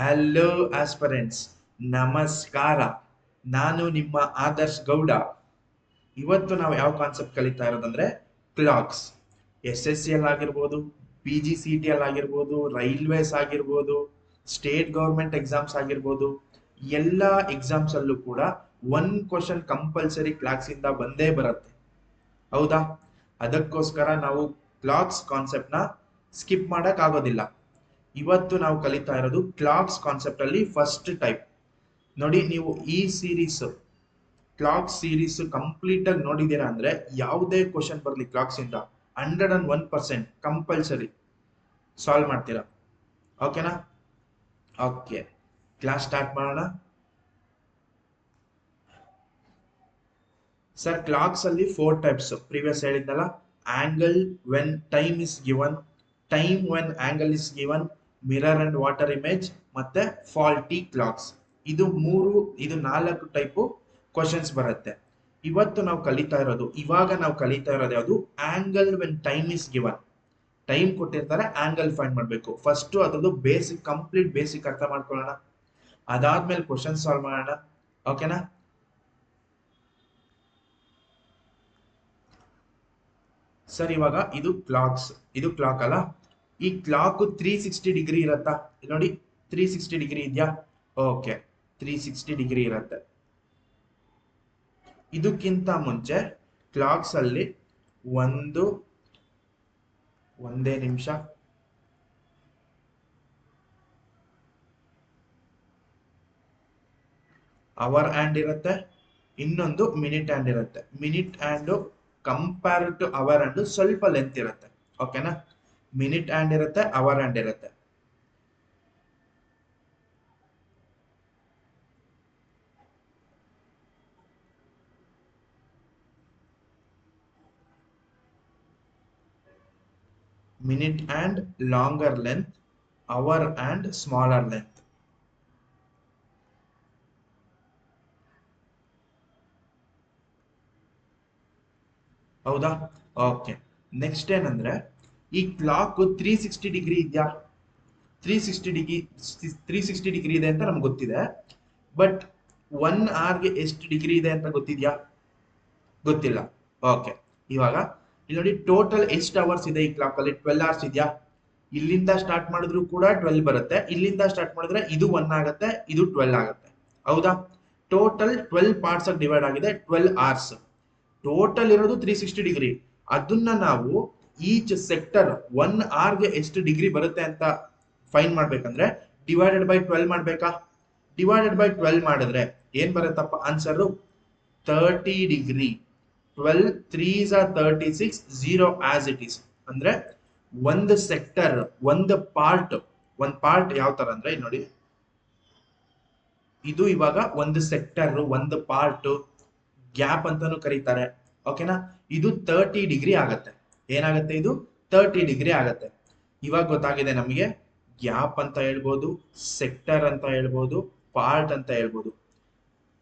Hello aspirants, ನಮಸ್ಕಾರ. ನಾನು ನಿಮ್ಮ ಆದರ್ಶ್ ಗೌಡ. ಇವತ್ತು ನಾವು ಯಾವ ಕಾನ್ಸೆಪ್ಟ್ ಕಲಿತಾ ಇರೋದಂದ್ರೆ ಕ್ಲಾಕ್ಸ್. SSC ಆಗಿರ್ಬೋದು, PGCET ಆಗಿರ್ಬೋದು, ರೈಲ್ವೇಸ್ ಆಗಿರ್ಬೋದು, ಸ್ಟೇಟ್ ಗೌರ್ಮೆಂಟ್ ಎಕ್ಸಾಮ್ಸ್ ಆಗಿರ್ಬೋದು, ಎಲ್ಲ ಎಕ್ಸಾಮ್ಸ್ ಅಲ್ಲೂ ಕೂಡ ಒನ್ ಕ್ವಶನ್ ಕಂಪಲ್ಸರಿ ಕ್ಲಾಕ್ಸ್ ಇಂದ ಬಂದೇ ಬರುತ್ತೆ. ಹೌದಾ? ಅದಕ್ಕೋಸ್ಕರ ನಾವು ಕ್ಲಾಕ್ಸ್ ಕಾನ್ಸೆಪ್ಟ್ ನ ಸ್ಕಿಪ್ ಮಾಡಕ್ ಆಗೋದಿಲ್ಲ. ಇವತ್ತು ನಾವು ಕಲಿತಾ ಇರೋದು ಕ್ಲಾಕ್ಸ್ ಕಾನ್ಸೆಪ್ಟ್ ಅಲ್ಲಿ ಫಸ್ಟ್ ಟೈಪ್. ನೋಡಿ, ನೀವು ಈ ಸೀರೀಸ್ ಕ್ಲಾಕ್ ಸೀರೀಸ್ ಕಂಪ್ಲೀಟ್ ಆಗಿ ನೋಡಿದೀರಾ ಅಂದ್ರೆ ಯಾವುದೇ ಕ್ವಶನ್ ಬರಲಿ ಕ್ಲಾಕ್ಸ್ ಇಂದ 101% ಕಂಪಲ್ಸರಿ ಸಾಲ್ವ್ ಮಾಡ್ತೀರಾ. ಓಕೆನಾ? ಓಕೆ, ಕ್ಲಾಸ್ ಸ್ಟಾರ್ಟ್ ಮಾಡೋಣ. ಸರ್, ಕ್ಲಾಕ್ಸ್ ಅಲ್ಲಿ 4 ಟೈಪ್ಸ್ ಪ್ರೀವಿಯಸ್ ಹೇಳಿದ್ದಲ್ಲ. Angle when time is given, time when angle is given, mirror and water image, ಮತ್ತೆ ಫಾಲ್ಟಿ ಕ್ಲಾಕ್ಸ್. ಇದು 4 ಟೈಪು ಕ್ವಶನ್ಸ್ ಬರುತ್ತೆ. ಇವಾಗ ನಾವು ಕಲಿತಾ ಇರೋದು ಯಾವುದು? Angle when time is given. Time ಕೊಟ್ಟಿರ್ತಾರೆ, ಆಂಗಲ್ ಫೈಂಡ್ ಮಾಡಬೇಕು. ಫಸ್ಟ್ ಅದ್ರದ್ದು ಕಂಪ್ಲೀಟ್ ಬೇಸಿಕ್ ಅರ್ಥ ಮಾಡ್ಕೊಳ್ಳೋಣ. ಅದಾದ್ಮೇಲೆ ಕ್ವಶನ್ ಸಾಲ್ವ್ ಮಾಡೋಣ. ಓಕೆನಾ? ಸರ್, ಇವಾಗ ಇದು ಕ್ಲಾಕ್ ಅಲ್ಲ. ಈ ಕ್ಲಾಕ್ 360 ಡಿಗ್ರಿ ಇರತ್ತಾ? ನೋಡಿ, 360 ಡಿಗ್ರಿ ಇದೆಯಾ? ಓಕೆ, 360 ಡಿಗ್ರಿ ಇರತ್ತೆ. ಇದಕ್ಕಿಂತ ಮುಂಚೆ ಕ್ಲಾಕ್ಸ್ ಅಲ್ಲಿ ಒಂದೇ ನಿಮಿಷ. ಅವರ್ ಹ್ಯಾಂಡ್ ಇರುತ್ತೆ, ಇನ್ನೊಂದು ಮಿನಿಟ್ ಹ್ಯಾಂಡ್ ಇರುತ್ತೆ. Minute hand compare to hour hand ಸ್ವಲ್ಪ ಲೆಂತ್ ಇರುತ್ತೆ. ಓಕೆನಾ? ಮಿನಿಟ್ ಹ್ಯಾಂಡ್ ಇರುತ್ತೆ, ಅವರ್ ಹ್ಯಾಂಡ್ ಇರುತ್ತೆ. Minute hand longer length, hour hand smaller length. ಹೌದಾ? ಓಕೆ, ನೆಕ್ಸ್ಟ್ ಏನಂದ್ರೆ ಈ ಕ್ಲಾಕ್ 360 ಡಿಗ್ರಿ ಇದೆಯಾ? 360 ಡಿಗ್ರಿ ಇದೆ ಅಂತ ನಮ್ಗೆ ಗೊತ್ತಿದೆ. ಬಟ್ 1 ಅವರ್ಗೆ ಎಷ್ಟು ಡಿಗ್ರಿ ಇದೆ ಅಂತ ಗೊತ್ತಿದ್ಯಾ? ಗೊತ್ತಿಲ್ಲ. ಓಕೆ, ಇವಾಗ ಇಲ್ಲಿ ನೋಡಿ, ಟೋಟಲ್ ಎಷ್ಟು ಅವರ್ಸ್ ಇದೆ ಈ ಕ್ಲಾಕ್ ಅಲ್ಲಿ? 12 ಅವರ್ಸ್ ಇದೆಯಾ? ಇಲ್ಲಿಂದ ಸ್ಟಾರ್ಟ್ ಮಾಡಿದ್ರು ಕೂಡ 12 ಬರುತ್ತೆ. ಇಲ್ಲಿಂದ ಸ್ಟಾರ್ಟ್ ಮಾಡಿದ್ರೆ ಇದು 1 ಆಗುತ್ತೆ, ಇದು 12 ಆಗುತ್ತೆ. ಹೌದಾ? ಟೋಟಲ್ 12 ಪಾರ್ಟ್ಸ್ ಆಗಿ ಡಿವೈಡ್ ಆಗಿದೆ, 12 ಅವರ್ಸ್. ಟೋಟಲ್ ಇರೋದು 360 ಡಿಗ್ರಿ. ಅದನ್ನ ನಾವು ಈಚ್ ಸೆಕ್ಟರ್ 1 ಅವರ್ಗೆ ಎಷ್ಟು ಡಿಗ್ರಿ ಬರುತ್ತೆ ಅಂತ ಫೈನ್ ಮಾಡ್ಬೇಕಂದ್ರೆ ಡಿವೈಡೆಡ್ ಬೈ 12 ಮಾಡ್ಬೇಕಾ? ಡಿವೈಡೆಡ್ ಬೈ 12 ಮಾಡಿದ್ರೆ ಏನ್ ಬರುತ್ತಪ್ಪ answer? 30 degree. 12 3s are 36, 0 as it is. ಅಂದ್ರೆ ಒಂದು ಸೆಕ್ಟರ್, ಒಂದು ಪಾರ್ಟ್ ಯಾವ ತರ ಅಂದ್ರೆ ನೋಡಿ, ಇದು ಇವಾಗ ಒಂದು ಸೆಕ್ಟರ್, ಒಂದು ಪಾರ್ಟ್, ಗ್ಯಾಪ್ ಅಂತಾನು ಕರೀತಾರೆ. ಓಕೆನಾ? ಇದು 30 ಡಿಗ್ರಿ ಆಗತ್ತೆ. ಏನಾಗುತ್ತೆ? ಇದು 30 ಡಿಗ್ರಿ ಆಗತ್ತೆ. ಇವಾಗ ಗೊತ್ತಾಗಿದೆ ನಮಗೆ. ಗ್ಯಾಪ್ ಅಂತ ಹೇಳ್ಬೋದು, ಸೆಕ್ಟರ್ ಅಂತ ಹೇಳ್ಬೋದು, ಪಾರ್ಟ್ ಅಂತ ಹೇಳ್ಬೋದು.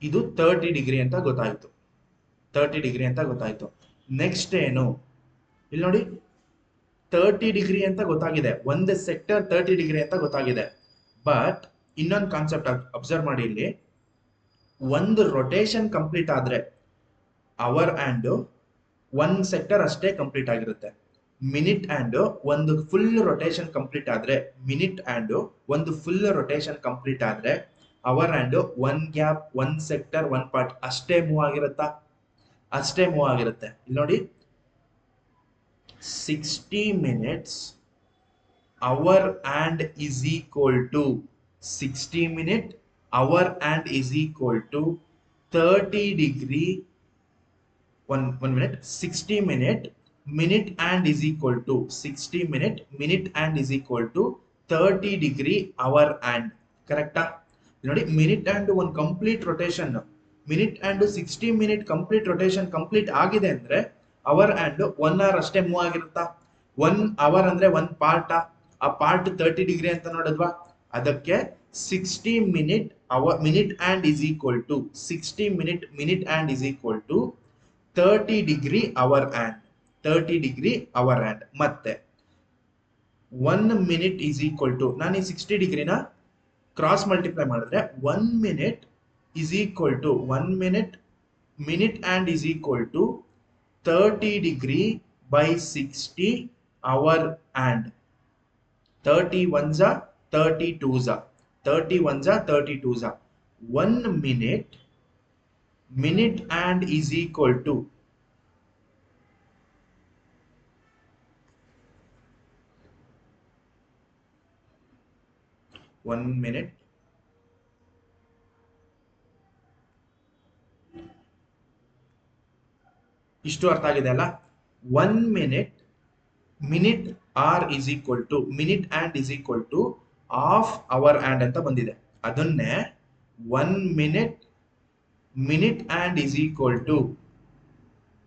ಇದು 30 ಡಿಗ್ರಿ ಅಂತ ಗೊತ್ತಾಯ್ತು. 30 ಡಿಗ್ರಿ ಅಂತ ಗೊತ್ತಾಯ್ತು. ನೆಕ್ಸ್ಟ್ ಏನು? ಇಲ್ಲಿ ನೋಡಿ, 30 ಡಿಗ್ರಿ ಅಂತ ಗೊತ್ತಾಗಿದೆ, ಒಂದು ಸೆಕ್ಟರ್ 30 ಡಿಗ್ರಿ ಅಂತ ಗೊತ್ತಾಗಿದೆ. ಬಟ್ ಇನ್ನೊಂದು ಕಾನ್ಸೆಪ್ಟ್ ಅಬ್ಸರ್ವ್ ಮಾಡಿ. ಇಲ್ಲಿ ಒಂದು ರೊಟೇಷನ್ ಕಂಪ್ಲೀಟ್ ಆದ್ರೆ ಅವರ್ ಹ್ಯಾಂಡ್ ಒನ್ ಸೆಕ್ಟರ್ ಅಷ್ಟೇ ಕಂಪ್ಲೀಟ್ ಆಗಿರುತ್ತೆ. ಮಿನಿಟ್ ಹ್ಯಾಂಡ್ ಒಂದು ಫುಲ್ ರೊಟೇಷನ್ ಕಂಪ್ಲೀಟ್ ಆದ್ರೆ hour hand one gap, one sector, one part ಅಷ್ಟೇ ಮೂವ್ ಆಗಿರುತ್ತಾ? ಅಷ್ಟೇ ಮೂವ್ ಆಗಿರುತ್ತೆ. ಇಲ್ಲಿ ನೋಡಿ, 60 minutes hour hand is equal to 60 minute hour hand is equal to 30 degree. one minute. 60 minute hand is equal to 60 minute hand is equal to 30 degree hour hand. ಕರೆಕ್ಟಾ? ನೋಡಿ, minute hand ಒಂದು complete rotation, minute hand 60 minute complete rotation complete ಆಗಿದೆ ಅಂದ್ರೆ hour hand 1 hour ಅಷ್ಟೇ move ಆಗಿರುತ್ತಾ? 1 hour ಅಂದ್ರೆ 1 part, ಆ part 30 degree ಅಂತ ನೋಡಿದ್ವಾ? ಅದಕ್ಕೆ 60 minute hour minute hand is equal to 60 minute hand is equal to 30 degree hour hand. 30 degree hour hand. ಮತ್ತೆ 1 minute is equal to, ನಾನು ಈ 60 ಡಿಗ್ರಿನ ಕ್ರಾಸ್ ಮಲ್ಟಿಪ್ಲೈ ಮಾಡಿದ್ರೆ 1 minute is equal to 1 minute and is equal to 30 degree by 60 hour and 30 ones are 30 twos are 30 ones are 30 twos are 1 minute and is equal to 1 minute ಇಷ್ಟು ಅರ್ಥ ಆಗಿದೆ ಅಲ್ಲ 1 minute r is equal to minute and is equal to half hour and ಅಂತ ಬಂದಿದೆ ಅದನ್ನೇ 1 minute and is equal to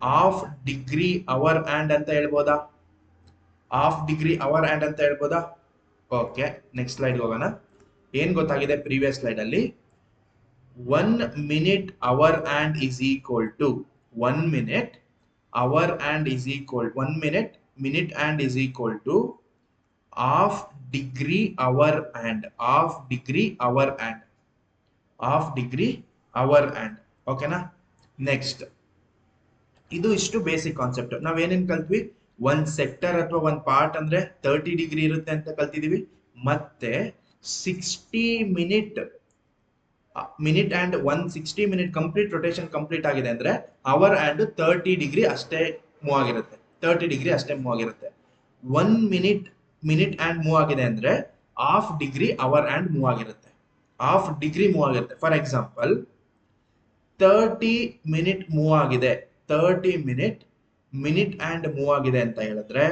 half degree hour and ಅಂತ ಹೇಳ್ಬೋದಾ half degree hour and ಅಂತ ಹೇಳ್ಬೋದಾ ಓಕೆ ನೆಕ್ಸ್ಟ್ ಸ್ಲೈಡ್ ಹೋಗೋಣ ಏನ್ ಗೊತ್ತಾಗಿದೆ ಪ್ರೀವಿಯಸ್ ಸ್ಲೈಡ್ ಅಲ್ಲಿ 1 minute hour and is equal to 1 minute hour and is equal 1 minute and is equal to half degree hour and half degree hour and half degree hour and ಓಕೆನಾ next ಇದು ಇಷ್ಟು basic concept ನಾವೇನೇನ್ ಕಲ್ತ್ವಿ ಒಂದ್ sector ಅಥವಾ ಒಂದ್ part ಅಂದ್ರೆ 30 degree ಇರುತ್ತೆ ಅಂತ ಕಲ್ತಿದೀವಿ ಮತ್ತೆ 60 minute and 160 minute complete rotation complete ಆಗಿದೆ ಅಂದ್ರೆ ಅವರ್ ಅಂಡ್ 30 ಡಿಗ್ರಿ ಅಷ್ಟೇ ಮೂವ್ ಆಗಿರುತ್ತೆ 30 ಡಿಗ್ರಿ ಅಷ್ಟೇ ಮೂವ್ ಆಗಿರುತ್ತೆ 1 ಮಿನಿಟ್ ಅಂಡ್ ಮೂವ್ ಆಗಿದೆ ಅಂದ್ರೆ half degree hour hand move ಆಗಿರುತ್ತೆ ಹಾಫ್ ಡಿಗ್ರಿ ಮೂವ್ ಆಗಿರುತ್ತೆ ಫಾರ್ ಎಕ್ಸಾಂಪಲ್ 30 ಮಿನಿಟ್ ಮೂವ್ ಆಗಿದೆ 30 ಮಿನಿಟ್ ಅಂಡ್ ಮೂವ್ ಆಗಿದೆ ಅಂತ ಹೇಳಿದ್ರೆ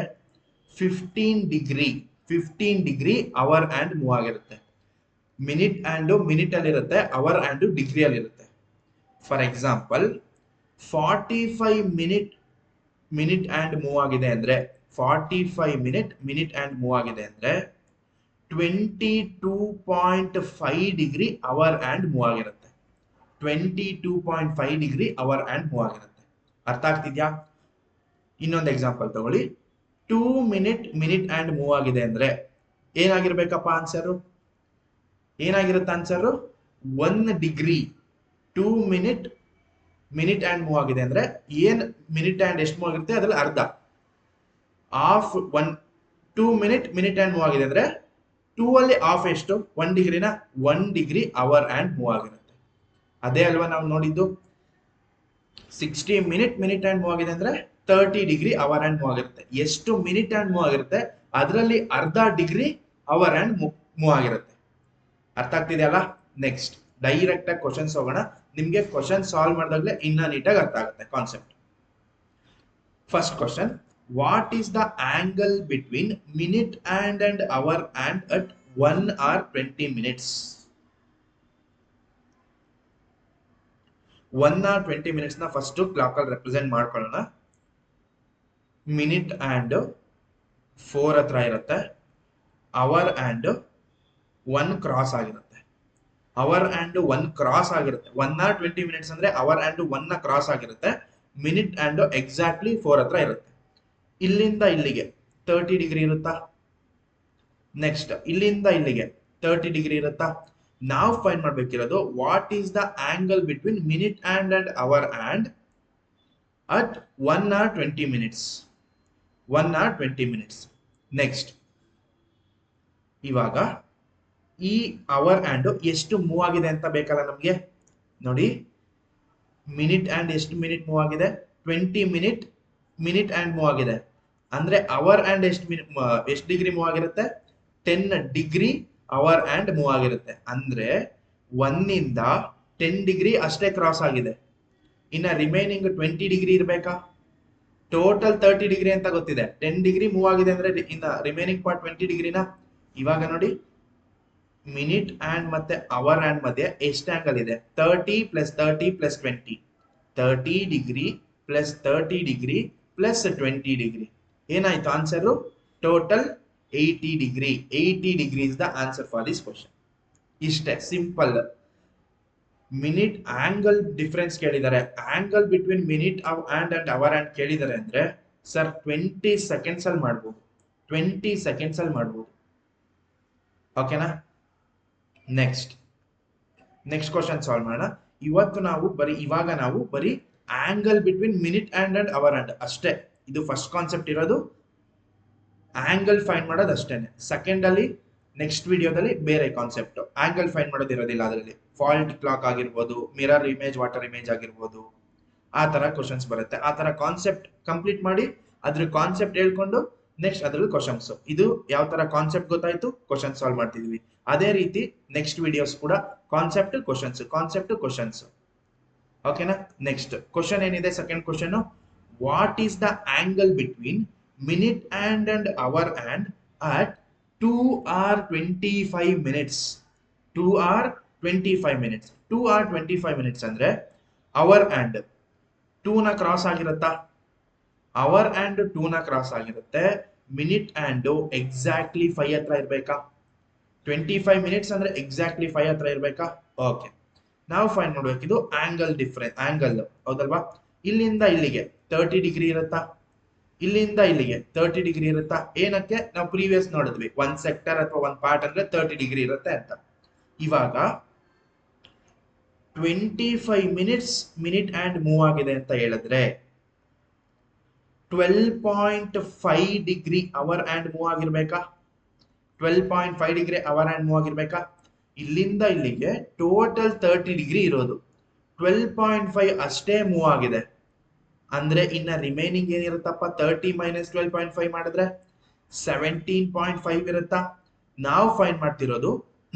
15 ಡಿಗ್ರಿ ಅವರ್ ಅಂಡ್ ಮೂವ್ ಆಗಿರುತ್ತೆ ಮಿನಿಟ್ ಅಂಡ್ ಮಿನಿಟ್ ಅಲ್ಲಿ ಇರುತ್ತೆ ಅವರ್ ಅಂಡ್ ಡಿಗ್ರಿ ಅಲ್ಲಿ ಇರುತ್ತೆ for example 45 minute hand move ಆಗಿದೆ ಅಂದ್ರೆ 45 ಮಿನಿಟ್ ಅಂಡ್ ಮೂವ್ ಆಗಿದೆ ಅಂದ್ರೆ 22.5 ಡಿಗ್ರಿ ಅವರ್ ಅಂಡ್ ಮೂವ್ ಆಗಿರುತ್ತೆ 22.5 ಡಿಗ್ರಿ ಅವರ್ ಅಂಡ್ ಮೂವ್ ಆಗಿರುತ್ತೆ ಅರ್ಥ ಆಗ್ತಿದ್ಯಾ ಇನ್ನೊಂದು ಎಕ್ಸಾಂಪಲ್ ತಗೊಳ್ಳಿ 2 ಮಿನಿಟ್ ಅಂಡ್ ಮೂವ್ ಆಗಿದೆ ಅಂದ್ರೆ ಏನಾಗಿರ್ಬೇಕಪ್ಪ ಆನ್ಸರು ಏನಾಗಿರುತ್ತೆ answer 1 degree 2 minute hand move ಆಗಿದೆ ಅಂದ್ರೆ ಏನ್ ಮಿನಿಟ್ ಅಂಡ್ ಎಷ್ಟು ಮೂವ್ ಆಗಿರುತ್ತೆ ಅದ್ರಲ್ಲಿ ಅರ್ಧ ಹಾಫ್ 2 ಮಿನಿಟ್ ಅಂಡ್ ಮೂವ್ ಆಗಿದೆ ಅಂದ್ರೆ 2 ಅಲ್ಲಿ ಹಾಫ್ ಎಷ್ಟು 1 ಡಿಗ್ರಿನ 1 ಡಿಗ್ರಿ ಅವರ್ ಅಂಡ್ ಮೂವ್ ಆಗಿರುತ್ತೆ ಅದೇ ಅಲ್ವಾ ನಾವು ನೋಡಿದ್ದು 60 ಮಿನಿಟ್ ಅಂಡ್ ಮೂವ್ ಆಗಿದೆ ಅಂದ್ರೆ 30 ಡಿಗ್ರಿ ಅವರ್ ಅಂಡ್ ಮೂವ್ ಆಗಿರುತ್ತೆ ಎಷ್ಟು ಮಿನಿಟ್ ಅಂಡ್ ಮೂವ್ ಆಗಿರುತ್ತೆ ಅದರಲ್ಲಿ ಅರ್ಧ ಡಿಗ್ರಿ ಅವರ್ ಅಂಡ್ ಮೂವ್ ಆಗಿರುತ್ತೆ ಅರ್ಥ ಆಗ್ತಿದೆಯಲ್ಲ ನೆಕ್ಸ್ಟ್ ಡೈರೆಕ್ಟ್ ಆಗಿ ಕ್ವಶನ್ಸ್ ಹೋಗೋಣ ನಿಮ್ಗೆ ಕ್ವಶನ್ ಸಾಲ್ವ್ ಮಾಡಿದಾಗಲೇ ಇನ್ನ ನೀಟಾಗಿ ಅರ್ಥ ಆಗುತ್ತೆ concept first question what is the angle between minute and hour and at 1 hour 20 minutes 1 hour 20 minutes ನ ಫಸ್ಟ್ ಕ್ಲಾಕ್ ಅಲ್ಲಿ ರೆಪ್ರೆಸೆಂಟ್ ಮಾಡ್ಕೊಳ್ಳೋಣ ಮಿನಿಟ್ ಅಂಡ್ 4 ಹತ್ರ ಇರುತ್ತೆ ಅವರ್ ಅಂಡ್ 1 ಕ್ರಾಸ್ ಆಗಿರುತ್ತೆ ಅವರ್ ಅಂಡ್ 1 ಕ್ರಾಸ್ ಆಗಿರುತ್ತೆ 1 hour 20 minutes ಅಂದ್ರೆ ಅವರ್ ಅಂಡ್ 1 ನ cross ಆಗಿರುತ್ತೆ ಮಿನಿಟ್ ಅಂಡ್ ಎಕ್ಸಾಕ್ಟ್ಲಿ 4 ಹತ್ರ ಇರುತ್ತೆ ಇಲ್ಲಿಂದ ಇಲ್ಲಿಗೆ 30 ಡಿಗ್ರಿ ಇರುತ್ತಾ ನೆಕ್ಸ್ಟ್ ಇಲ್ಲಿಂದ ಇಲ್ಲಿಗೆ 30 ಡಿಗ್ರಿ ಇರುತ್ತಾ ನಾವು ಫೈಂಡ್ ಮಾಡ್ಬೇಕಿರೋದು what is the angle between minute and hour and at 1 hour 20 minutes 1 hour 20 minutes next ಇವಾಗ ಈ ಅವರ್ ಅಂಡ್ ಎಷ್ಟು ಮೂವ್ ಆಗಿದೆ ಅಂತ ಬೇಕಲ್ಲ ನಮ್ಗೆ ನೋಡಿ ಮಿನಿಟ್ ಅಂಡ್ ಎಷ್ಟು ಮಿನಿಟ್ ಮೂವ್ ಆಗಿದೆ 20 ಮಿನಿಟ್ ಅಂಡ್ ಮೂವ್ ಆಗಿದೆ ಅಂದ್ರೆ ಅವರ್ ಅಂಡ್ ಎಷ್ಟು ಡಿಗ್ರಿ ಮೂವ್ ಆಗಿರುತ್ತೆ 10 ಡಿಗ್ರಿ ಅವರ್ ಅಂಡ್ ಮೂವ್ ಆಗಿರುತ್ತೆ ಅಂದ್ರೆ 1 ಇಂದ 10 ಡಿಗ್ರಿ ಅಷ್ಟೇ ಕ್ರಾಸ್ ಆಗಿದೆ ಇನ್ನ ರಿಮೈನಿಂಗ್ 20 ಡಿಗ್ರಿ ಇರ್ಬೇಕಾ ಟೋಟಲ್ 30 ಡಿಗ್ರಿ ಅಂತ ಗೊತ್ತಿದೆ 10 ಡಿಗ್ರಿ ಮೂವ್ ಆಗಿದೆ ಅಂದ್ರೆ ಇನ್ನ ರಿಮೈನಿಂಗ್ ಪಾರ್ಟ್ 20 ಡಿಗ್ರಿನ ಇವಾಗ ನೋಡಿ ಮಿನಿಟ್ ಅಂಡ್ ಮತ್ತೆ ಅವರ್ ಅಂಡ್ ಮಧ್ಯೆ ಎಷ್ಟು ಆಂಗಲ್ ಇದೆ 30 plus 30 plus 20 30 degree plus 30 degree plus 20 degree ಏನಾಯ್ತು answer total 80 degree 80 degree is the answer for this question ಇಷ್ಟೇ ಸಿಂಪಲ್ ಮಿನಿಟ್ ಆಂಗಲ್ ಡಿಫರೆನ್ಸ್ ಕೇಳಿದ್ದಾರೆ angle between minute and hour and ಕೇಳಿದ್ದಾರೆ ಅಂದ್ರೆ sir 20 seconds ಅಲ್ಲಿ ಮಾಡ್ಬೋದು 20 ಸೆಕೆಂಡ್ಸ್ ಅಲ್ಲಿ ಮಾಡ್ಬೋದು ಓಕೆನಾ ನೆಕ್ಸ್ಟ್ ಕ್ವಶನ್ ಸಾಲ್ವ್ ಮಾಡೋಣ. ಇವಾಗ ನಾವು ಬರೀ angle between minute and hour hand ಅಷ್ಟೇ. ಇದು ಫಸ್ಟ್ ಕಾನ್ಸೆಪ್ಟ್ ಇರೋದು, ಆಂಗಲ್ ಫೈಂಡ್ ಮಾಡೋದು ಅಷ್ಟೇನೆ. ಸೆಕೆಂಡ್ ಅಲ್ಲಿ ನೆಕ್ಸ್ಟ್ ವಿಡಿಯೋದಲ್ಲಿ ಬೇರೆ ಕಾನ್ಸೆಪ್ಟ್, ಆಂಗಲ್ ಫೈಂಡ್ ಮಾಡೋದು ಇರೋದಿಲ್ಲ ಅದರಲ್ಲಿ. ಫಾಲ್ಟ್ ಕ್ಲಾಕ್ ಆಗಿರ್ಬೋದು, ಮಿರರ್ ಇಮೇಜ್, ವಾಟರ್ ಇಮೇಜ್ ಆಗಿರ್ಬೋದು, ಆ ತರ ಕ್ವಶನ್ಸ್ ಬರುತ್ತೆ. ಆ ತರ ಕಾನ್ಸೆಪ್ಟ್ ಕಂಪ್ಲೀಟ್ ಮಾಡಿ ಅದ್ರ ಕಾನ್ಸೆಪ್ಟ್ ಹೇಳ್ಕೊಂಡು ನೆಕ್ಸ್ಟ್ ಅದ್ರಲ್ಲಿ ಕ್ವಶನ್ಸ್. ಇದು ಯಾವ ತರ ಕಾನ್ಸೆಪ್ಟ್ ಗೊತ್ತಾಯ್ತು, ಕ್ವಶನ್ ಸಾಲ್ವ್ ಮಾಡ್ತಿದ್ವಿ. ಅದೇ ರೀತಿ ನೆಕ್ಸ್ಟ್ ವಿಡಿಯೋಸ್ ಕೂಡ ಕಾನ್ಸೆಪ್ಟ್ ಕ್ವಶನ್ಸ್. ಓಕೆನಾ? ನೆಕ್ಸ್ಟ್ ಕ್ವಶನ್ ಏನಿದೆ, second question, what is the angle between minute and hour and at 2 hours 25 minutes? 2 hours 25 minutes. 2 hours 25 minutes ಅಂದ್ರೆ ಅವರ್ ಅಂಡ್ 2 ನ ಕ್ರಾಸ್ ಆಗಿರುತ್ತಾ? ಅವರ್ ಅಂಡ್ 2 ನ cross ಆಗಿರುತ್ತೆ. ಮಿನಿಟ್ ಅಂಡ್ ಎಕ್ಸಾಕ್ಟ್ಲಿ 5 ಹತ್ರ ಇರ್ಬೇಕಾ? 25 minutes ಅಂದ್ರೆ exactly 5 ಹತ್ರ ಇರ್ಬೇಕಾ? Okay, ನಾವು find ಮಾಡ್ಬೇಕಿದು angle angle, ಹೌದಲ್ವಾ? ಇಲ್ಲಿಂದ ಇಲ್ಲಿಗೆ 30 ಡಿಗ್ರಿ ಇರುತ್ತಾ? ಇಲ್ಲಿಂದ ಇಲ್ಲಿಗೆ 30 ಡಿಗ್ರಿ ಇರುತ್ತಾ? ಏನಕ್ಕೆ? ನಾವು ಪ್ರೀವಿಯಸ್ ನೋಡಿದ್ವಿ, ಒಂದ್ ಸೆಕ್ಟರ್ ಅಥವಾ ಒಂದ್ ಪಾರ್ಟ್ ಅಂದ್ರೆ 30 ಡಿಗ್ರಿ ಇರುತ್ತೆ ಅಂತ. ಇವಾಗ 25 minutes ಮಿನಿಟ್ ಅಂಡ್ ಮೂವ್ ಆಗಿದೆ ಅಂತ ಹೇಳಿದ್ರೆ 12.5 ಡಿಗ್ರಿ ಅವರ್ ಅಂಡ್ ಮೂವ್ ಆಗಿರ್ಬೇಕಾ? 12.5 ಡಿಗ್ರಿ ಅವರ್ ಅಂಡ್ ಮೂವ್ ಆಗಿರ್ಬೇಕಾ? ಇಲ್ಲಿಂದ ಇಲ್ಲಿಗೆ ಟೋಟಲ್ 30 ಡಿಗ್ರಿ ಇರೋದು, 12.5 ಅಷ್ಟೇ ಮೂವ್ ಆಗಿದೆ ಅಂದ್ರೆ ಇನ್ನ ರಿಮೈನಿಂಗ್ ಏನಿರುತ್ತಪ್ಪ? 30 - 12.5 ಮಾಡಿದ್ರೆ 17.5 ಇರುತ್ತಾ? ನಾವು ಫೈಂಡ್ ಮಾಡ್ತಿರೋದು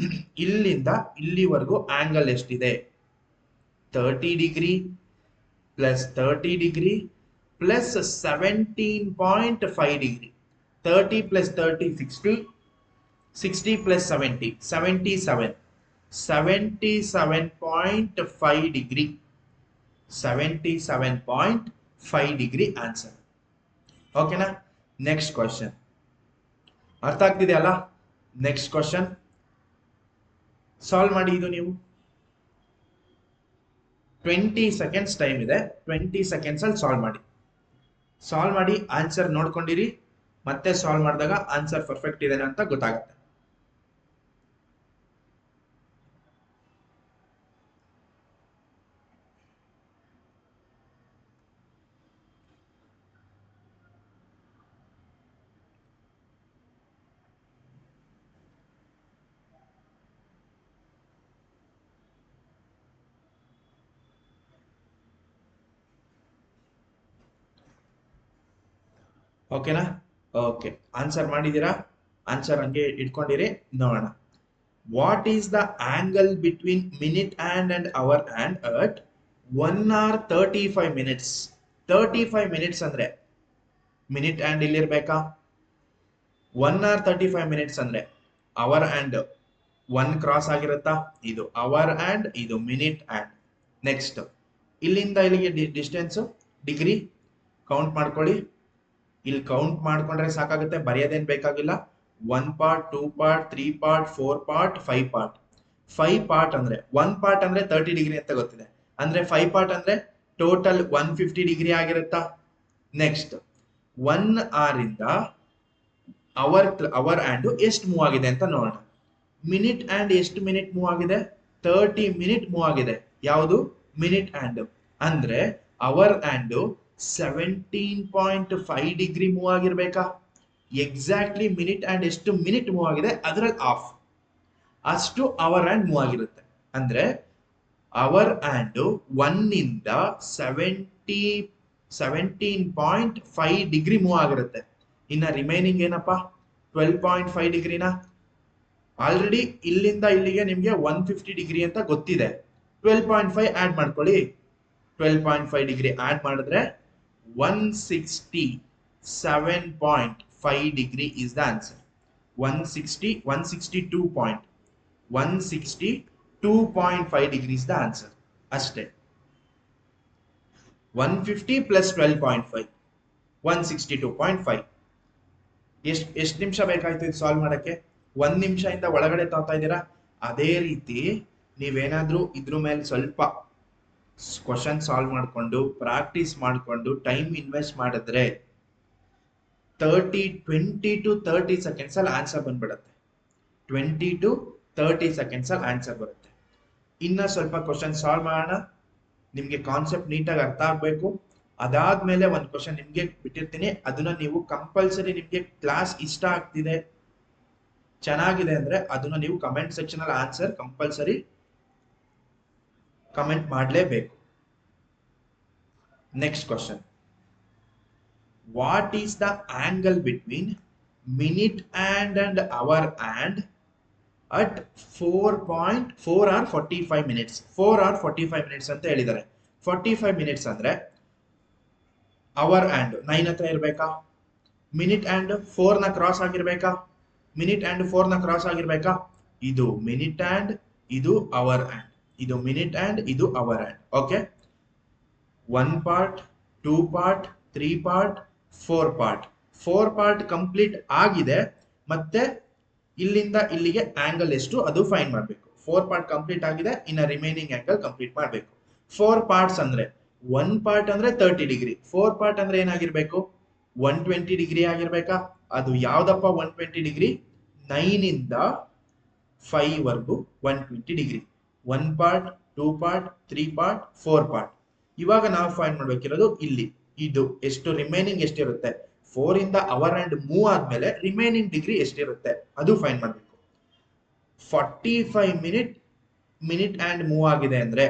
ಇಲ್ಲಿಂದ ಇಲ್ಲಿವರೆಗೂ ಆಂಗಲ್ ಎಷ್ಟಿದೆ? 30 degree plus 30 degree plus 17.5 degree. 30 + 30 60, 60 + 70 77, 77.5 degree. 77.5 degree answer. ಓಕೆನಾ? ನೆಕ್ಸ್ಟ್ ಕ್ವಶನ್ ಅರ್ಥ ಆಗ್ತಿದೆಯಲ್ಲ? ನೆಕ್ಸ್ಟ್ ಕ್ವಶನ್ ಸಾಲ್ವ್ ಮಾಡಿ. ಇದು ನೀವು 20 seconds ಟೈಮ್ ಇದೆ, 20 seconds ಅಲ್ಲಿ ಸಾಲ್ವ್ ಮಾಡಿ ಆನ್ಸರ್ ನೋಡ್ಕೊಂಡಿರಿ. ಮತ್ತೆ ಸಾಲ್ವ್ ಮಾಡಿದಾಗ ಆನ್ಸರ್ ಪರ್ಫೆಕ್ಟ್ ಇದೆ ಅಂತ ಗೊತ್ತಾಗುತ್ತೆ. ಓಕೆನಾ? ಓಕೆ, ಆನ್ಸರ್ ಮಾಡಿದೀರಾ? ಆನ್ಸರ್ ಹಂಗೆ ಇಟ್ಕೊಂಡಿರಿ, ನೋಡೋಣ. What is the angle between minute and hour and at 1 hour 35 minutes? 35 minutes ಅಂದ್ರೆ ಮಿನಿಟ್ ಅಂಡ್ ಇಲ್ಲಿರ್ಬೇಕಾ? 1 hour 35 minutes ಅಂದ್ರೆ ಅವರ್ ಅಂಡ್ 1 ಕ್ರಾಸ್ ಆಗಿರುತ್ತಾ? ಇದು ಅವರ್ ಅಂಡ್ ಇದು ಮಿನಿಟ್ ಅಂಡ್. ನೆಕ್ಸ್ಟ್ ಇಲ್ಲಿಂದ ಇಲ್ಲಿಗೆ ಡಿಸ್ಟೆನ್ಸ್ ಡಿಗ್ರಿ ಕೌಂಟ್ ಮಾಡ್ಕೊಳ್ಳಿ. ಇಲ್ಲಿ ಕೌಂಟ್ ಮಾಡ್ಕೊಂಡ್ರೆ ಸಾಕಾಗುತ್ತೆ, ಬರೆಯೋದೇನ್ ಬೇಕಾಗಿಲ್ಲ. 1 part 2 part 3 part 4 part 5 part. 5 part ಅಂದ್ರೆ 1 part ಅಂದ್ರೆ 30 ಡಿಗ್ರಿ ಅಂತ ಗೊತ್ತಿದೆ, ಅಂದ್ರೆ 5 part ಅಂದ್ರೆ ಟೋಟಲ್ 150 ಡಿಗ್ರಿ ಆಗಿರುತ್ತಾ? ನೆಕ್ಸ್ಟ್ 1 hour ಇಂದ ಅವರ್ ಅಂಡ್ ಎಷ್ಟು ಮೂವ್ ಆಗಿದೆ ಅಂತ ನೋಡೋಣ. ಮಿನಿಟ್ ಅಂಡ್ ಎಷ್ಟು ಮಿನಿಟ್ ಮೂವ್ ಆಗಿದೆ? 30 minute ಮೂವ್ ಆಗಿದೆ. ಯಾವುದು? Minute hand. ಅಂದ್ರೆ ಅವರ್ ಅಂಡ್ 17.5 ಡಿಗ್ರಿ ಮೂವ್ ಆಗಿರ್ಬೇಕಾ? ಎಕ್ಸಾಕ್ಟ್ಲಿ ಮಿನಿಟ್ ಅಂಡ್ ಎಷ್ಟು ಮಿನಿಟ್ ಮೂವ್ ಆಗಿದೆ ಅದ್ರಲ್ಲಿ ಆಫ್ ಅಷ್ಟು ಅವರ್ ಅಂಡ್ ಮೂವ್ ಆಗಿರುತ್ತೆ. ಅಂದ್ರೆ ಅವರ್ ಅಂಡ್ 1 ಇಂದ 17.5 ಡಿಗ್ರಿ ಮೂವ್ ಆಗಿರುತ್ತೆ. ಇನ್ನ ರಿಮೈನಿಂಗ್ ಏನಪ್ಪಾ? 12.5 ಡಿಗ್ರಿನ. ಆಲ್ರೆಡಿ ಇಲ್ಲಿಂದ ಇಲ್ಲಿಗೆ ನಿಮ್ಗೆ 150 ಡಿಗ್ರಿ ಅಂತ ಗೊತ್ತಿದೆ. 12.5 ಆಡ್ ಮಾಡ್ಕೊಳ್ಳಿ. 12.5 ಡಿಗ್ರಿ ಆಡ್ ಮಾಡಿದ್ರೆ 167.5 degree is the answer. 162.5 degrees the answer. ಅಷ್ಟೇ. 150 plus 12.5 162.5. ಎಷ್ಟು ನಿಮಿಷ ಬೇಕಾಯ್ತು ಇದು ಸಾಲ್ವ್ ಮಾಡಕ್ಕೆ? 1 ನಿಮಿಷ ಇಂದ ಒಳಗಡೆ ತಗೋತಾ ಇದ್ದೀರಾ. ಅದೇ ರೀತಿ ನೀವೇನಾದ್ರೂ ಇದ್ರ ಮೇಲೆ ಸ್ವಲ್ಪ ಕ್ವಶನ್ ಸಾಲ್ವ್ ಮಾಡಿಕೊಂಡು ಪ್ರಾಕ್ಟೀಸ್ ಮಾಡಿಕೊಂಡು ಟೈಮ್ ಇನ್ವೆಸ್ಟ್ ಮಾಡಿದ್ರೆ 20 to 30 seconds ಅಲ್ಲಿ ಆನ್ಸರ್ ಬಂದ್ಬಿಡುತ್ತೆ. 20 to 30 ಸೆಕೆಂಡ್ಸ್ ಅಲ್ಲಿ ಆನ್ಸರ್ ಬರುತ್ತೆ. ಇನ್ನ ಸ್ವಲ್ಪ ಕ್ವಶನ್ ಸಾಲ್ವ್ ಮಾಡೋಣ. ನಿಮ್ಗೆ ಕಾನ್ಸೆಪ್ಟ್ ನೀಟಾಗಿ ಅರ್ಥ ಆಗ್ಬೇಕು. ಅದಾದ್ಮೇಲೆ ಒಂದು ಕ್ವಶನ್ ನಿಮ್ಗೆ ಬಿಟ್ಟಿರ್ತೀನಿ, ಅದನ್ನ ನೀವು ಕಂಪಲ್ಸರಿ, ನಿಮ್ಗೆ ಕ್ಲಾಸ್ ಇಷ್ಟ ಆಗ್ತಿದೆ, ಚೆನ್ನಾಗಿದೆ ಅಂದ್ರೆ ಅದನ್ನ ನೀವು ಕಮೆಂಟ್ ಸೆಕ್ಷನ್ ಅಲ್ಲಿ ಆನ್ಸರ್ ಕಂಪಲ್ಸರಿ ಕಮೆಂಟ್ ಮಾಡಲೇಬೇಕು. Next question, what is the angle between minute and hour and at 4.4 or 45 minutes? 4 or 45 minutes ಅಂತ ಹೇಳಿದ್ದಾರೆ. 45 minutes ಅಂದ್ರೆ ಅವರ್ and 9 ಹತ್ರ ಇರ್ಬೇಕಾ? ಮಿನಿಟ್ and 4 ನ ಕ್ರಾಸ್ ಆಗಿರ್ಬೇಕಾ? ಮಿನಿಟ್ and 4 ನ ಕ್ರಾಸ್ ಆಗಿರ್ಬೇಕಾ? ಇದು ಮಿನಿಟ್ and ಇದು ಅವರ್ and ಇದು ಮಿನಿಟ್ and ಇದು hour and. Okay, 1 part, 2 part, 3 part, 4 part. 4 part complete ಆಗಿದೆ. ಮತ್ತೆ ಇಲ್ಲಿಂದ ಇಲ್ಲಿಗೆ ಆಂಗಲ್ ಎಷ್ಟು ಅದು ಫೈಂಡ್ ಮಾಡಬೇಕು. 4 part ಕಂಪ್ಲೀಟ್ ಆಗಿದೆ, ಇನ್ನ ರಿಮೈನಿಂಗ್ ಆಂಗಲ್ ಕಂಪ್ಲೀಟ್ ಮಾಡಬೇಕು. 4 parts ಅಂದ್ರೆ 1 part ಅಂದ್ರೆ 30 ಡಿಗ್ರಿ, 4 part ಅಂದ್ರೆ ಏನಾಗಿರ್ಬೇಕು? 120 ಡಿಗ್ರಿ ಆಗಿರ್ಬೇಕಾ? ಅದು ಯಾವ್ದಪ್ಪ 120 ಡಿಗ್ರಿ? 9 ಇಂದ 5 ವರ್ಗು 120 degree. 1 part, 2 part, 3 part, 4 part. ಇವಾಗ ನಾವು ಫೈಂಡ್ ಮಾಡ್ಬೇಕಿರೋದು ಇಲ್ಲಿ ಇದು ಎಷ್ಟು ರಿಮೈನಿಂಗ್ ಎಷ್ಟಿರುತ್ತೆ. 4 ಇಂದ ಅವರ್ and ಮೂವ್ ಆದ್ಮೇಲೆ ರಿಮೈನಿಂಗ್ ಡಿಗ್ರಿ ಎಷ್ಟಿರುತ್ತೆ ಅದು ಫೈಂಡ್ ಮಾಡಬೇಕು. 45 ಮಿನಿಟ್ and ಮೂವ್ ಆಗಿದೆ ಅಂದ್ರೆ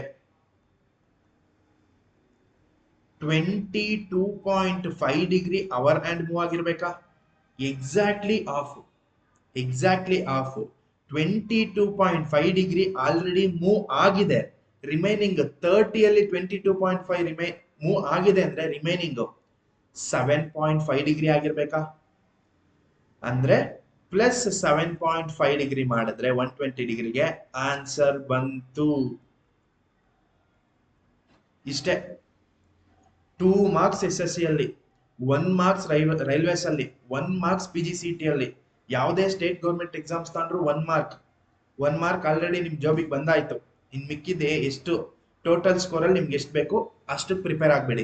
22.5 ಡಿಗ್ರಿ ಅವರ್ and ಮೂವ್ ಆಗಿರ್ಬೇಕಾ? Exactly half 22.5 degree already move ಆಗಿದೆ. ರಿಮೈನಿಂಗ್ 30 ಅಲ್ಲಿ 22.5 ಮೂವ್ ಆಗಿದೆ ಅಂದ್ರೆ ರಿಮೈನಿಂಗ್ 7.5 ಡಿಗ್ರಿ ಆಗಿರ್ಬೇಕಾ? ಅಂದ್ರೆ ಪ್ಲಸ್ 7.5 ಡಿಗ್ರಿ ಮಾಡಿದ್ರೆ 120 ಡಿಗ್ರಿಗೆ ಆನ್ಸರ್ ಬಂತು. ಇಷ್ಟೇ. 2 ಮಾರ್ಕ್ಸ್ SSC ಅಲ್ಲಿ, 1 ಮಾರ್ಕ್ಸ್ ರೈಲ್ವೇಸ್ ಅಲ್ಲಿ, 1 ಮಾರ್ಕ್ಸ್ PGCET ಅಲ್ಲಿ. ಯಾವುದೇ ಸ್ಟೇಟ್ ಗೌರ್ಮೆಂಟ್ ಎಕ್ಸಾಮ್ಸ್ ತಗೊಂಡ್ರು 1 ಮಾರ್ಕ್ ಆಲ್ರೆಡಿ ನಿಮ್ ಜಾಬಿಗೆ ಬಂದಾಯ್ತು. ಇನ್ ಮಿಕ್ಕಿದೆ ಎಷ್ಟು ಟೋಟಲ್ ಸ್ಕೋರ್ ಅಲ್ಲಿ ನಿಮ್ಗೆ ಎಷ್ಟು ಬೇಕು ಅಷ್ಟು ಪ್ರಿಪೇರ್ ಆಗ್ಬೇಡಿ.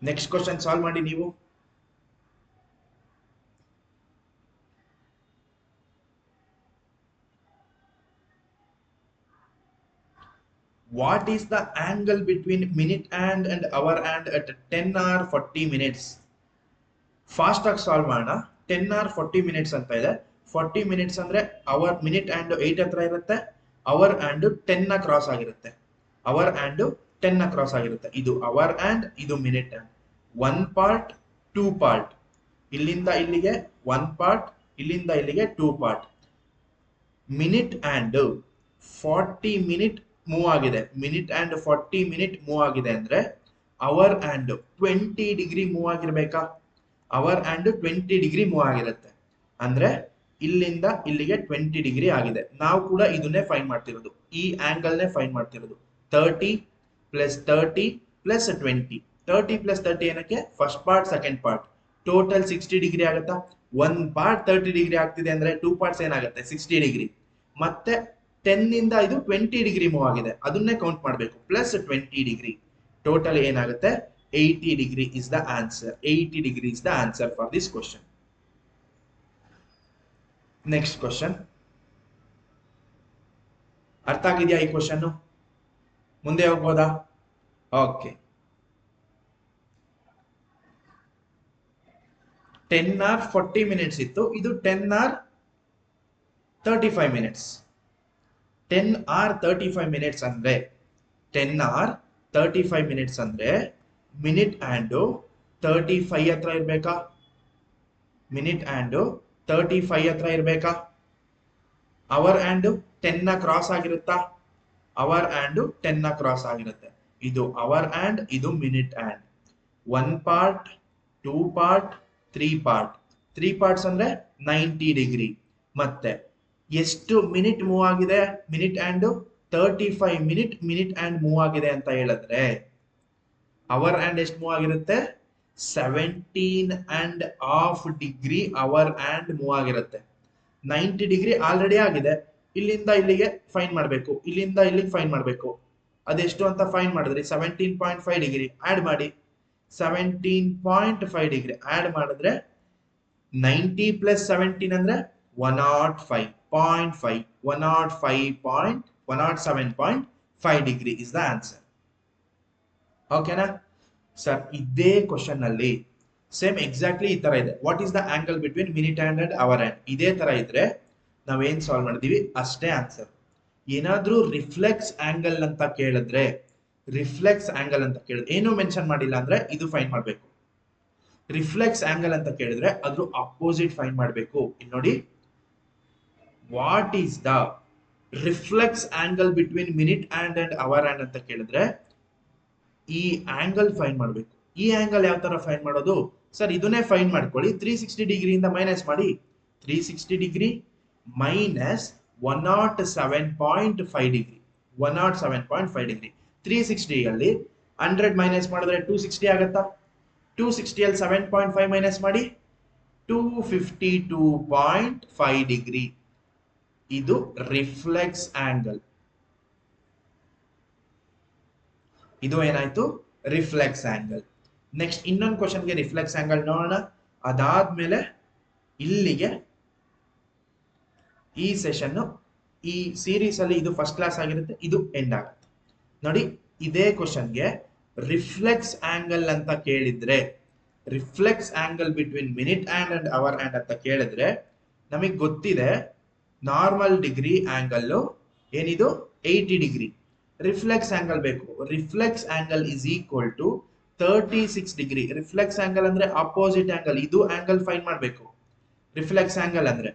ನೆಕ್ಸ್ಟ್ ಕ್ವಶನ್ ಸಾಲ್ವ್ ಮಾಡಿ ನೀವು. What is the angle between minute and hour and at 10 or 40 minutes? Fast ಆಗಿ ಸಾಲ್ವ್ ಮಾಡೋಣ. 10 or 40 minutes ಅಂತ ಇದೆ. 40 minutes ಅಂದ್ರೆ ಅವರ್, ಮಿನಿಟ್ and 8 ಹತ್ರ ಇರುತ್ತೆ. ಅವರ್ and 10 ನ ಕ್ರಾಸ್ ಆಗಿರುತ್ತೆ. ಅವರ್ and 10 ನ ಕ್ರಾಸ್ ಆಗಿರುತ್ತೆ. ಇದು ಅವರ್ and ಇದು ಮಿನಿಟ್ and 1 part, 2 part. ಇಲ್ಲಿಂದ ಇಲ್ಲಿಗೆ 1 part, ಇಲ್ಲಿಂದ ಇಲ್ಲಿಗೆ 2 part. Minute and 40 minute move ಆಗಿದೆ. ಮಿನಿಟ್ and 40 minute ಮೂವ್ ಆಗಿದೆ ಅಂದ್ರೆ ಅವರ್ and 20 ಡಿಗ್ರಿ ಮೂವ್ ಆಗಿರ್ಬೇಕಾ? ಅವರ್ and 20 ಡಿಗ್ರಿ ಮೂವ್ ಆಗಿರುತ್ತೆ. ಅಂದ್ರೆ ಇಲ್ಲಿಂದ ಇಲ್ಲಿಗೆ 20 ಡಿಗ್ರಿ ಆಗಿದೆ. ನಾವು ಕೂಡ ಇದನ್ನೇ ಫೈಂಡ್ ಮಾಡ್ತಿರೋದು, ಈ ಆಂಗಲ್ ನೇ ಫೈಂಡ್ ಮಾಡ್ತಿರೋದು. 30 ಪ್ಲಸ್ 30 ಪ್ಲಸ್ 20. 30 ಪ್ಲಸ್ 30 ಏನಕ್ಕೆ? First part second part. Total 60 degree ಆಗುತ್ತಾ? 1 ಪಾರ್ಟ್ 30 ಡಿಗ್ರಿ ಆಗ್ತಿದೆ ಅಂದ್ರೆ 2 ಪಾರ್ಟ್ಸ್ ಏನಾಗುತ್ತೆ? 60 ಡಿಗ್ರಿ. ಮತ್ತೆ 10 ಇಂದ ಇದು 20 ಡಿಗ್ರಿ ಮೂವ್ ಆಗಿದೆ, ಅದನ್ನೇ ಕೌಂಟ್ ಮಾಡಬೇಕು. ಪ್ಲಸ್ 20 ಡಿಗ್ರಿ, ಟೋಟಲ್ ಏನಾಗುತ್ತೆ? 80 degree is the answer. 80 degree is the answer for this question. Next question. ಅರ್ಥ ಆಗಿದೆಯಾ ಈ ಕ್ವಶನ್? ಮುಂದೆ ಹೋಗ್ಬೋದಾ? ಓಕೆ. 10 or 40 minutes ಇತ್ತು, ಇದು 10 or 35 minutes. 10 or 35 minutes ಅಂದ್ರೆ 10 or 35 minutes ಅಂದ್ರೆ ಮಿನಿಟ್ and 35 ಹತ್ರ ಇರ್ಬೇಕಾ? ಮಿನಿಟ್ and 35 ಹತ್ರ ಇರ್ಬೇಕಾ? ಅವರ್ and 10 ನ ಕ್ರಾಸ್ ಆಗಿರುತ್ತಾ? ಅವರ್ and 10 ನ ಕ್ರಾಸ್ ಆಗಿರುತ್ತೆ. ಇದು ಅವರ್ and ಇದು minute and 1 part, 2 part, 3 part. 3 parts ಅಂದ್ರೆ 90 ಡಿಗ್ರಿ. ಮತ್ತೆ ಎಷ್ಟು ಮಿನಿಟ್ ಮೂವ್ ಆಗಿದೆ? Minute and 35 minute and move ಆಗಿದೆ ಅಂತ ಹೇಳಿದ್ರೆ ಅವರ್ and ಎಷ್ಟು ಮೂವ್ ಆಗಿರುತ್ತೆ? 17.5 ಡಿಗ್ರಿ ಅವರ್ and ಮೂವ್ ಆಗಿರುತ್ತೆ. 90 ಡಿಗ್ರಿ ಆಲ್ರೆಡಿ ಆಗಿದೆ. ಇಲ್ಲಿಂದ ಇಲ್ಲಿಗೆ ಫೈಂಡ್ ಮಾಡಬೇಕು, ಇಲ್ಲಿಂದ ಇಲ್ಲಿಗೆ ಫೈಂಡ್ ಮಾಡಬೇಕು. ಅದೆಷ್ಟು ಅಂತ ಫೈಂಡ್ ಮಾಡಿದ್ರಿ? 17.5 ಡಿಗ್ರಿ ಆಡ್ ಮಾಡಿ. 17.5 ಡಿಗ್ರಿ ಆಡ್ ಮಾಡಿದ್ರೆ 90 ಪ್ಲಸ್ 17 ಅಂದ್ರೆ 105.5 107.5 ಡಿಗ್ರಿ ಇಸ್ ದ ಆನ್ಸರ್. ಓಕೆನಾ ಸರ್? ಇದೇ ಕ್ವಶನ್ ಅಲ್ಲಿ ಸೇಮ್ ಎಕ್ಸಾಕ್ಟ್ಲಿ ಈ ತರ ಇದೆ. What is the angle between minute hand and hour hand? ಇದೇ ತರ ಇದ್ರೆ ನಾವೇನ್ ಸಾಲ್ವ್ ಮಾಡಿದೀವಿ ಅಷ್ಟೇ ಆನ್ಸರ್. ಏನಾದ್ರೂ ರಿಫ್ಲೆಕ್ಸ್ ಆಂಗಲ್ ಅಂತ ಕೇಳಿದ್ರೆ ಏನು ಮೆನ್ಷನ್ ಮಾಡಿಲ್ಲ ಅಂದ್ರೆ ಇದು ಫೈಂಡ್ ಮಾಡ್ಬೇಕು. ರಿಫ್ಲೆಕ್ಸ್ ಆಂಗಲ್ ಅಂತ ಕೇಳಿದ್ರೆ ಅದ್ರ ಅಪೋಸಿಟ್ ಫೈಂಡ್ ಮಾಡ್ಬೇಕು. ಇಲ್ಲಿ ನೋಡಿ, what is the reflex angle between minute hand and hour hand ಅಂತ ಕೇಳಿದ್ರೆ ಈ ಆಂಗಲ್ ಫೈಂಡ್ ಮಾಡ್ಬೇಕು. ಈ ಆಂಗಲ್ ಯಾವ ತರ ಫೈಂಡ್ ಮಾಡೋದು ಸರ್? ಇದನ್ನೇ ಫೈಂಡ್ ಮಾಡ್ಕೊಳ್ಳಿ. 360 ಡಿಗ್ರಿಯಿಂದ ಮೈನಸ್ ಮಾಡಿ. 360 ಡಿಗ್ರಿ ಮೈನಸ್ 107.5 ಡಿಗ್ರಿ 107.5 ಡಿಗ್ರಿ. 360 ಅಲ್ಲಿ 100 ಮೈನಸ್ ಮಾಡಿದ್ರೆ 260 ಆಗತ್ತಾ? 260 ಅಲ್ಲಿ 7.5 ಮೈನಸ್ ಮಾಡಿ 252.5 ಡಿಗ್ರಿ. ಇದು ರಿಫ್ಲೆಕ್ಸ್ ಆಂಗಲ್. ಇದು ಏನಾಯ್ತು? Reflex angle. ನೆಕ್ಸ್ಟ್ ಇನ್ನೊಂದು ಕ್ವಶನ್ಗೆ ರಿಫ್ಲೆಕ್ಸ್ ಆಂಗಲ್ ನೋಡೋಣ. ಅದಾದ್ಮೇಲೆ ಇಲ್ಲಿಗೆ ಈ ಸೆಷನ್, ಈ ಸೀರೀಸ್ ಅಲ್ಲಿ ಇದು ಫಸ್ಟ್ ಕ್ಲಾಸ್ ಆಗಿರುತ್ತೆ, ಇದು ಎಂಡ್ ಆಗುತ್ತೆ. ನೋಡಿ, ಇದೇ ಕ್ವಶನ್ಗೆ ರಿಫ್ಲೆಕ್ಸ್ ಆಂಗಲ್ ಅಂತ ಕೇಳಿದ್ರೆ, reflex angle between minute hand and hour hand ಅಂತ ಕೇಳಿದ್ರೆ ನಮಗೆ ಗೊತ್ತಿದೆ ನಾರ್ಮಲ್ ಡಿಗ್ರಿ ಆಂಗಲ್ ಏನಿದು 80 ಡಿಗ್ರಿ. ರಿಫ್ಲೆಕ್ಸ್ ಆಂಗಲ್ ಬೇಕು. Reflex angle is equal to 36 degree. Reflex angle ಅಂದ್ರೆ ಅಪೋಸಿಟ್ ಆಂಗಲ್. ಇದು ಆಂಗಲ್ ಫೈಂಡ್ ಮಾಡಬೇಕು. ರಿಫ್ಲೆಕ್ಸ್ ಆಂಗಲ್ ಅಂದ್ರೆ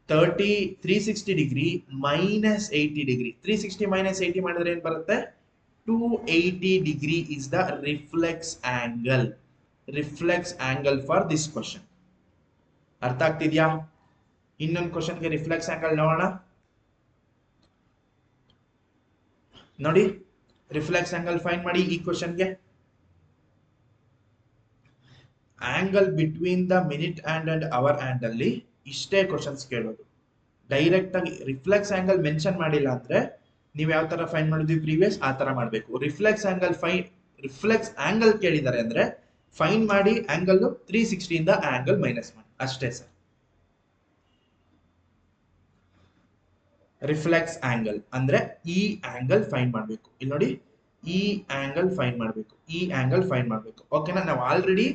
360 ಡಿಗ್ರಿ ಮೈನಸ್ 80 ಡಿಗ್ರಿ. 360 ಮೈನಸ್ 80 ಮಾಡಿದ್ರೆ ಏನ್ ಬರುತ್ತೆ? 280 degree is the reflex angle. Reflex angle for this question. ಅರ್ಥ ಆಗ್ತಿದ್ಯಾ? ಇನ್ನೊಂದು ಕ್ವಶನ್ಗೆ ರಿಫ್ಲೆಕ್ಸ್ ಆಂಗಲ್ ನೋಡೋಣ. ನೋಡಿ, ರಿಫ್ಲೆಕ್ಸ್ ಆಂಗಲ್ ಫೈಂಡ್ ಮಾಡಿ. ಈ ಕ್ವಶನ್ಗೆ angle between the minute hand and hour hand ಅಲ್ಲಿ ಇಷ್ಟೇ ಕ್ವಶನ್ಸ್ ಕೇಳೋದು. ಡೈರೆಕ್ಟ್ ಆಗಿ ರಿಫ್ಲೆಕ್ಸ್ ಆಂಗಲ್ ಮೆನ್ಷನ್ ಮಾಡಿಲ್ಲ ಅಂದ್ರೆ ನೀವು ಯಾವ ತರ ಫೈಂಡ್ ಮಾಡಿದ್ವಿ ಪ್ರೀವಿಯಸ್ ಆ ತರ ಮಾಡಬೇಕು. ರಿಫ್ಲೆಕ್ಸ್ ಆಂಗಲ್ ಕೇಳಿದ್ದಾರೆ ಅಂದ್ರೆ ಫೈಂಡ್ ಮಾಡಿ ಆಂಗಲ್ 360 ಇಂದ ಆಂಗಲ್ ಮೈನಸ್ ಮಾಡಿ ಅಷ್ಟೇ ಸರ್. ರಿಫ್ಲೆಕ್ಸ್ ಆಂಗಲ್ ಅಂದ್ರೆ ಈ ಆಂಗಲ್ ಫೈಂಡ್ ಮಾಡಬೇಕು. ಇಲ್ಲಿ ನೋಡಿ, ಈ ಆಂಗಲ್ ಫೈಂಡ್ ಮಾಡಬೇಕು, ಈ ಆಂಗಲ್ ಫೈಂಡ್ ಮಾಡಬೇಕು. ಓಕೆನಾ? ನಾವು ಆಲ್ರೆಡಿ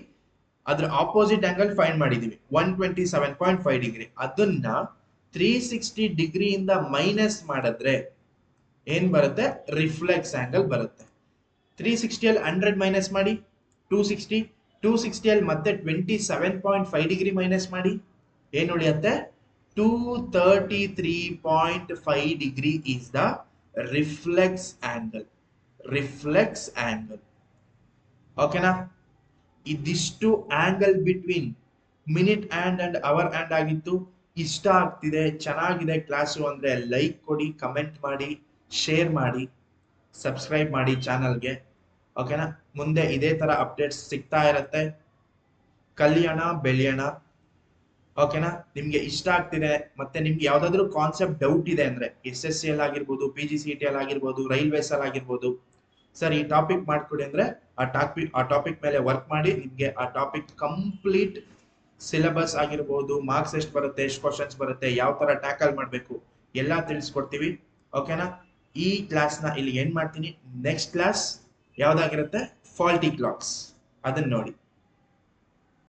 ಅದ್ರ ಆಪೋಸಿಟ್ ಆಂಗಲ್ ಫೈಂಡ್ ಮಾಡಿದೀವಿ 127.5 ಡಿಗ್ರಿ. ಅದನ್ನ 360 ಡಿಗ್ರಿಯಿಂದ ಮೈನಸ್ ಮಾಡಿದ್ರೆ ಏನ್ ಬರುತ್ತೆ? ರಿಫ್ಲೆಕ್ಸ್ ಆಂಗಲ್ ಬರುತ್ತೆ. 360 ಅಲ್ಲಿ 100 ಮೈನಸ್ ಮಾಡಿ 260. 260 ಅಲ್ಲಿ ಮತ್ತೆ 27.5 ಡಿಗ್ರಿ ಮೈನಸ್ ಮಾಡಿ ಏನ್ ಉಳಿಯುತ್ತೆ? 233.5 degree is the reflex angle. Reflex angle. ಓಕೆನಾ? ಇದಿಷ್ಟು angle between minute hand and hour hand ಆಗಿತ್ತು. ಇಷ್ಟ ಆಗ್ತಿದೆ, ಚೆನ್ನಾಗಿದೆ ಕ್ಲಾಸು ಅಂದ್ರೆ ಲೈಕ್ ಕೊಡಿ, ಕಮೆಂಟ್ ಮಾಡಿ, ಶೇರ್ ಮಾಡಿ, ಸಬ್ಸ್ಕ್ರೈಬ್ ಮಾಡಿ ಚಾನಲ್ಗೆ. ಓಕೆನಾ? ಮುಂದೆ ಇದೇ ತರ ಅಪ್ಡೇಟ್ಸ್ ಸಿಗ್ತಾ ಇರತ್ತೆ. ಕಲಿಯೋಣ, ಬೆಳೆಯೋಣ. ಓಕೆನಾ? ನಿಮ್ಗೆ ಇಷ್ಟ ಆಗ್ತಿದೆ ಮತ್ತೆ ನಿಮ್ಗೆ ಯಾವ್ದಾದ್ರು ಕಾನ್ಸೆಪ್ಟ್ ಡೌಟ್ ಇದೆ ಅಂದ್ರೆ SSC ಅಲ್ಲಿ ಆಗಿರ್ಬೋದು, PGCET ಅಲ್ಲಿ ಆಗಿರ್ಬೋದು, ರೈಲ್ವೇಸ್ ಅಲ್ಲಿ ಆಗಿರ್ಬೋದು, ಸರ್ ಈ ಟಾಪಿಕ್ ಮಾಡ್ಕೊಡಿ ಅಂದ್ರೆ ಆ ಟಾಪಿಕ್ ಮೇಲೆ ವರ್ಕ್ ಮಾಡಿ ನಿಮ್ಗೆ ಆ ಟಾಪಿಕ್ ಕಂಪ್ಲೀಟ್ ಸಿಲೆಬಸ್ ಆಗಿರ್ಬೋದು, ಮಾರ್ಕ್ಸ್ ಎಷ್ಟು ಬರುತ್ತೆ, ಎಷ್ಟು ಕ್ವಶನ್ಸ್ ಬರುತ್ತೆ, ಯಾವ ತರ ಟ್ಯಾಕಲ್ ಮಾಡಬೇಕು ಎಲ್ಲ ತಿಳಿಸ್ಕೊಡ್ತೀವಿ. ಓಕೆನಾ? ಈ ಕ್ಲಾಸ್ನ ಇಲ್ಲಿ ಎಂಡ್ ಮಾಡ್ತೀನಿ. ನೆಕ್ಸ್ಟ್ ಕ್ಲಾಸ್ ಯಾವ್ದಾಗಿರುತ್ತೆ? Faulty clocks. ಅದನ್ನ ನೋಡಿ.